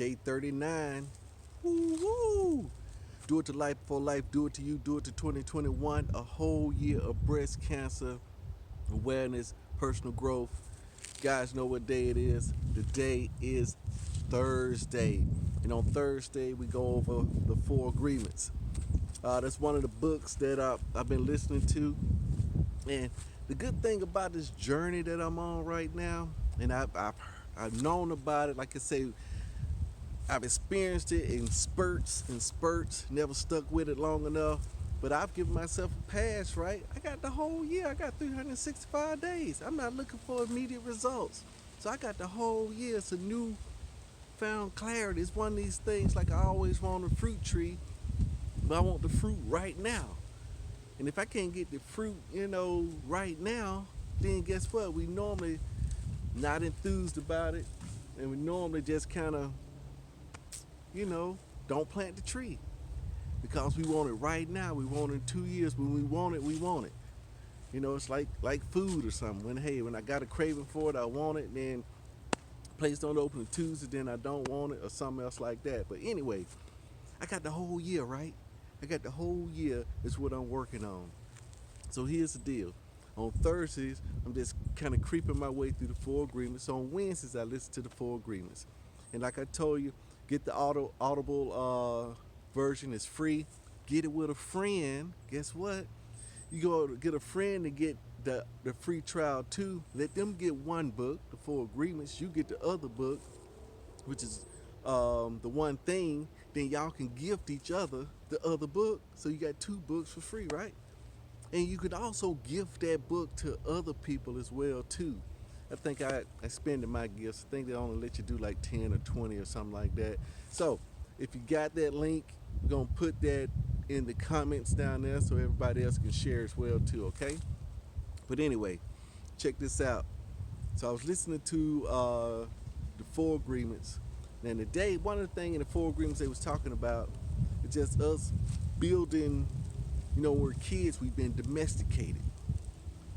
Day 39. Woo-woo! Do it to life before life. Do it to you. Do it to 2021. A whole year of breast cancer awareness, personal growth. Guys know what day it is. The day is Thursday. And on Thursday, we go over the four agreements. That's one of the books that I've been listening to. And the good thing about this journey that I'm on right now, and I've known about it, like I say, I've experienced it in spurts and spurts, never stuck with it long enough. But I've given myself a pass, right? I got the whole year. I got 365 days. I'm not looking for immediate results. So I got the whole year. It's a new found clarity. It's one of these things like I always want a fruit tree, but I want the fruit right now. And if I can't get the fruit, right now, then guess what? We normally not enthused about it. And we normally just kind of, don't plant the tree because we want it right now. We want it in 2 years. When we want it, we want it. It's like food or something. When I got a craving for it, I want it. Then place don't open on Tuesday, then I don't want it or something else like that. But anyway, I got the whole year, right? I got the whole year is what I'm working on. So here's the deal. On Thursdays, I'm just kind of creeping my way through the four agreements. So on Wednesdays, I listen to the four agreements. And like I told you, get the Audible version. It's free. Get it with a friend. Guess what? You go to get a friend to get the free trial too. Let them get one book, the four agreements. You get the other book, which is the one thing. Then y'all can gift each other the other book. So you got two books for free, right? And you could also gift that book to other people as well too. I think I expanded my gifts. I think they only let you do like 10 or 20 or something like that. So if you got that link, we're gonna put that in the comments down there so everybody else can share as well too, okay? But anyway, check this out. So I was listening to the four agreements. And today, one of the things in the four agreements they was talking about is just us building, when we're kids, we've been domesticated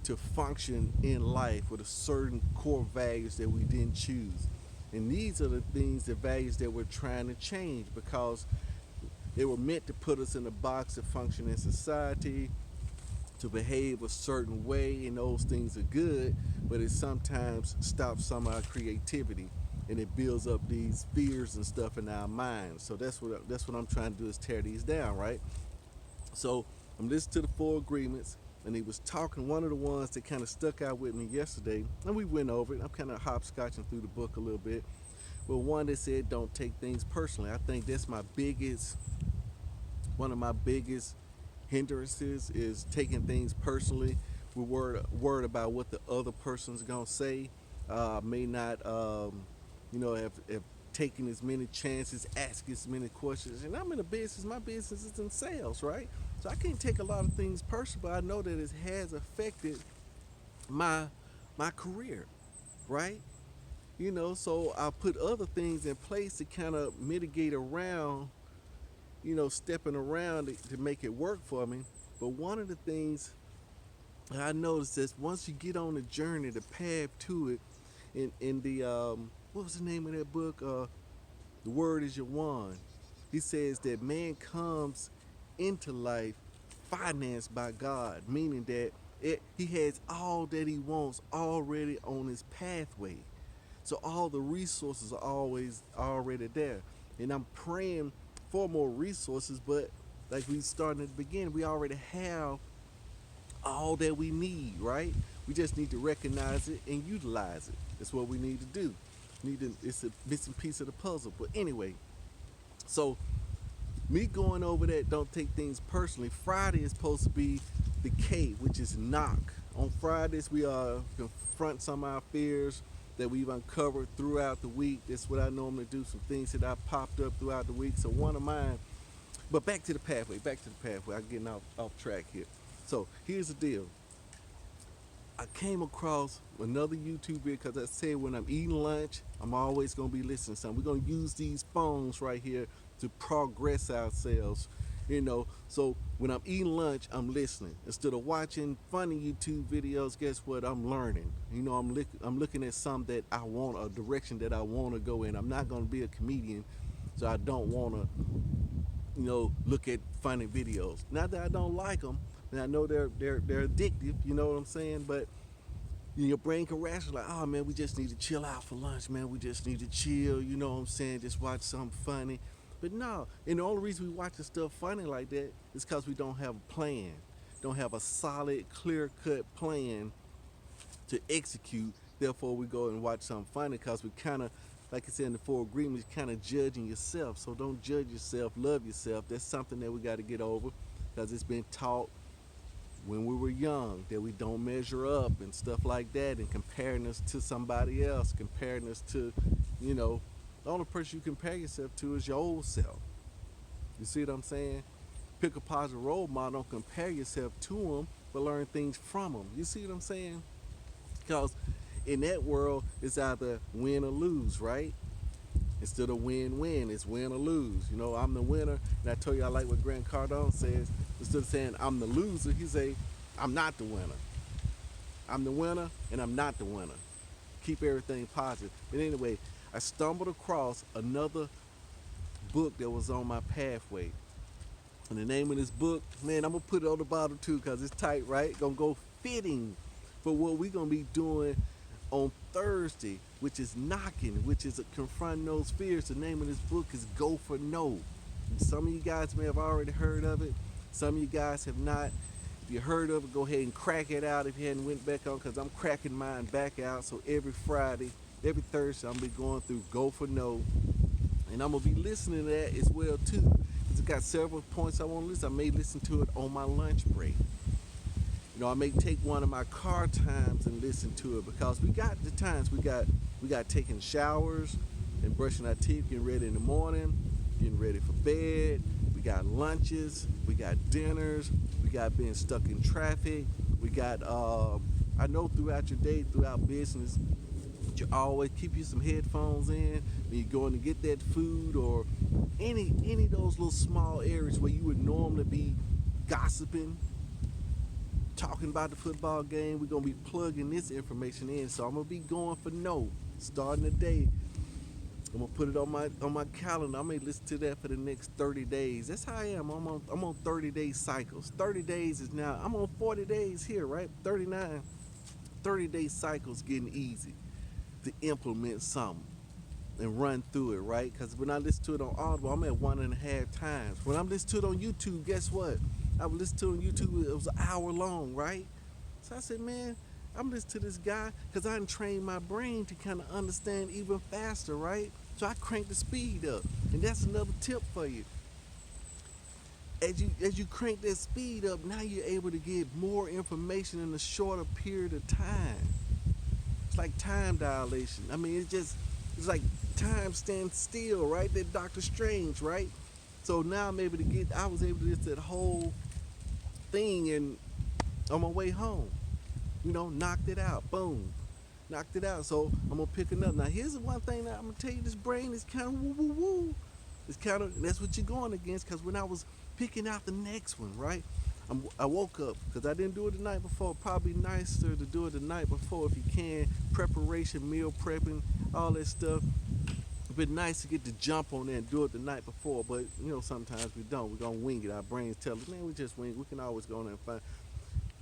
to function in life with a certain core values that we didn't choose. And these are the things, the values that we're trying to change because they were meant to put us in a box to function in society, to behave a certain way, and those things are good, but it sometimes stops some of our creativity and it builds up these fears and stuff in our minds. So that's what I'm trying to do is tear these down, right? So I'm listening to the four agreements, and he was talking. One of the ones that kind of stuck out with me yesterday, and we went over it. I'm kind of hopscotching through the book a little bit, but one that said, "Don't take things personally." I think that's one of my biggest hindrances is taking things personally. We're worried about what the other person's gonna say. May not, have taken as many chances, ask as many questions. And I'm in a business. My business is in sales, right? So I can't take a lot of things personal, but I know that it has affected my my career, right? So I put other things in place to kind of mitigate around, stepping around to make it work for me. But one of the things I noticed is once you get on the journey, the path to it, in the what was the name of that book? The Word is Your Wand. He says that man comes into life financed by God, meaning that he has all that he wants already on his pathway. So all the resources are always already there. And I'm praying for more resources, but like we started at the beginning, we already have all that we need, right? We just need to recognize it and utilize it. That's what we need to do. It's a missing piece of the puzzle. But anyway, so me going over that, don't take things personally. Friday is supposed to be the K, which is knock. On Fridays, we confront some of our fears that we've uncovered throughout the week. That's what I normally do, some things that I popped up throughout the week. So one of mine, but back to the pathway, I'm getting off track here. So here's the deal. I came across another YouTube video because I said when I'm eating lunch, I'm always going to be listening to something. We're going to use these phones right here to progress ourselves So when I'm eating lunch, I'm listening instead of watching funny YouTube videos. Guess what? I'm learning. I'm looking at something that I want, a direction that I want to go in. I'm not going to be a comedian, so I don't want to look at funny videos. Not that I don't like them, and I know they're addictive. You know what I'm saying? But your brain can rationalize, oh man, we just need to chill out for lunch, man. We just need to chill. You know what I'm saying? Just watch something funny. But no, and the only reason we watch stuff funny like that is because we don't have a plan, don't have a solid, clear-cut plan to execute. Therefore, we go and watch something funny because we kind of, like I said in the Four Agreements, kind of judging yourself. So don't judge yourself, love yourself. That's something that we got to get over because it's been taught when we were young that we don't measure up and stuff like that, and comparing us to somebody else, comparing us to, the only person you compare yourself to is your old self. You see what I'm saying? Pick a positive role model, don't compare yourself to them, but learn things from them. You see what I'm saying? Because in that world, it's either win or lose, right? Instead of win-win, it's win or lose. I'm the winner, and I told you I like what Grant Cardone says. Instead of saying I'm the loser, he say I'm not the winner. I'm the winner, and I'm not the winner. Keep everything positive. But anyway, I stumbled across another book that was on my pathway. And the name of this book, man, I'm going to put it on the bottom too because it's tight, right? Going to go fitting for what we're going to be doing on Thursday, which is knocking, which is confronting those fears. The name of this book is Go for No. And some of you guys may have already heard of it. Some of you guys have not. If you heard of it, go ahead and crack it out if you hadn't went back on, because I'm cracking mine back out. So every Friday, every Thursday, I'm going to be going through Go for No. And I'm going to be listening to that as well, too. Because it's got several points I want to listen. I may listen to it on my lunch break. I may take one of my car times and listen to it, because we got the times we got taking showers and brushing our teeth, getting ready in the morning, getting ready for bed. We got lunches, we got dinners, we got being stuck in traffic. We got I know throughout your day, throughout business, you always keep you some headphones in when you're going to get that food, or any of those little small areas where you would normally be gossiping, talking about the football game. We're going to be plugging this information in. So I'm going to be going for no starting today. I'm going to put it on my calendar. I may listen to that for the next 30 days. That's how I am. I'm on 30-day cycles. 30 days is now, I'm on 40 days here, right? 39. 30-day cycles getting easy to implement something and run through it, right? Because when I listen to it on Audible, I'm at 1.5 times. When I'm listening to it on YouTube, guess what? I would listen to it on YouTube, it was an hour long, right? So I said, man, I'm listening to this guy because I done trained my brain to kind of understand even faster, right? So I cranked the speed up. And that's another tip for you. As you crank that speed up, now you're able to get more information in a shorter period of time. It's like time dilation. I mean, it's like time stands still, right? That Doctor Strange, right? So now I was able to get that whole thing and on my way home. Knocked it out. Boom. Knocked it out. So I'm going to pick another. Now, here's the one thing that I'm going to tell you, this brain is kind of woo-woo-woo. It's kind of, that's what you're going against, because when I was picking out the next one, right? I woke up, because I didn't do it the night before. Probably nicer to do it the night before if you can. Preparation, meal prepping, all that stuff. It'd been nice to get to jump on there and do it the night before, but sometimes we don't. We're gonna wing it. Our brains tell us, man, we just wing. We can always go in there and find.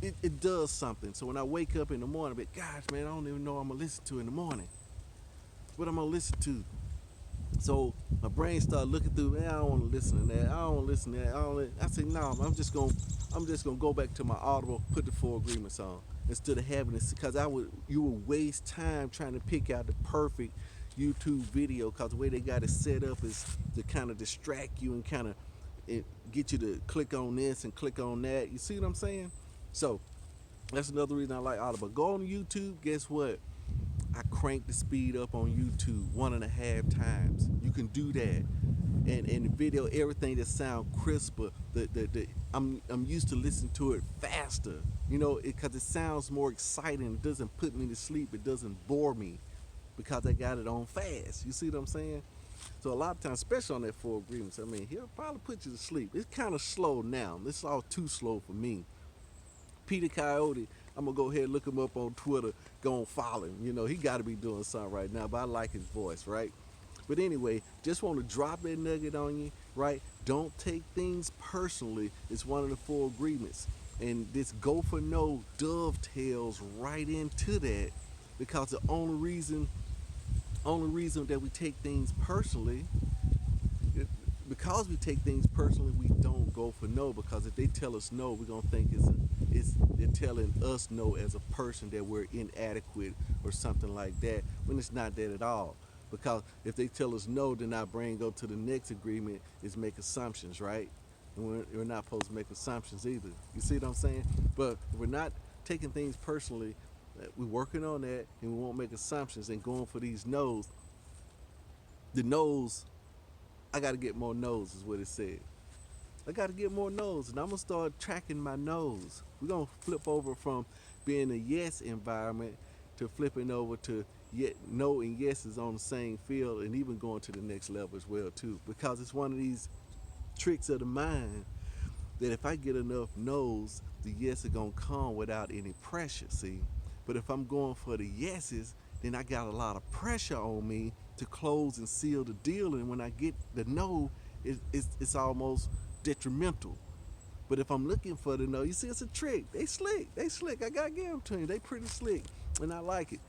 It does something. So when I wake up in the morning, I'm like, gosh, man, I don't even know what I'm gonna listen to in the morning. What I'm gonna listen to? So my brain started looking through. Man, I don't want to listen to that. I don't want to listen to that. I said, no, I'm just gonna go back to my Audible, put the Four Agreements on instead of having this, because you would waste time trying to pick out the perfect YouTube video, because the way they got it set up is to kind of distract you and kind of get you to click on this and click on that. You see what I'm saying? So that's another reason I like Audible. Go on YouTube. Guess what? I crank the speed up on YouTube 1.5 times. You can do that, and the video, everything that sound crisper. I'm used to listening to it faster, because it sounds more exciting. It doesn't put me to sleep. It doesn't bore me, because I got it on fast. You see what I'm saying? So a lot of times, especially on that four agreements, I mean, he'll probably put you to sleep. It's kind of slow now. It's all too slow for me. Peter Coyote, I'm gonna go ahead and look him up on Twitter. Go and follow him. You know, he got to be doing something right now. But I like his voice, right? But anyway, just want to drop that nugget on you, right? Don't take things personally. It's one of the four agreements, and this go for no dovetails right into that, because the only reason that we take things personally, because we take things personally, we don't go for no. Because if they tell us no, we're gonna think it's they're telling us no as a person, that we're inadequate or something like that, when it's not that at all. Because if they tell us no, then our brain go to the next agreement is make assumptions, right? And we're not supposed to make assumptions either. You see what I'm saying? But if we're not taking things personally, we're working on that, and we won't make assumptions and going for these no's. The no's, I got to get more no's, is what it said. I got to get more no's, and I'm going to start tracking my no's. We're going to flip over from being a yes environment to flipping over to no and yeses on the same field, and even going to the next level as well too, because it's one of these tricks of the mind that if I get enough no's, the yes are gonna come without any pressure. See, but if I'm going for the yeses, then I got a lot of pressure on me to close and seal the deal. And when I get the no, it's almost detrimental. But if I'm looking for the no, you see, it's a trick. They slick. They slick. I gotta give them to you. They pretty slick, and I like it.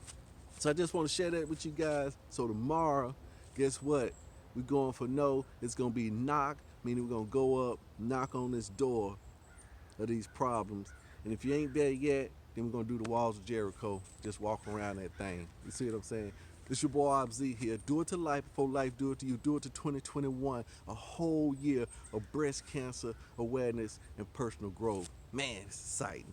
So I just want to share that with you guys. So tomorrow, guess what? We're going for no. It's gonna be knock, meaning we're gonna go up, knock on this door of these problems. And if you ain't there yet, then we're gonna do the walls of Jericho. Just walk around that thing. You see what I'm saying? It's your boy Obz here. Do it to life before life do it to you. Do it to 2021. A whole year of breast cancer awareness and personal growth. Man, it's exciting.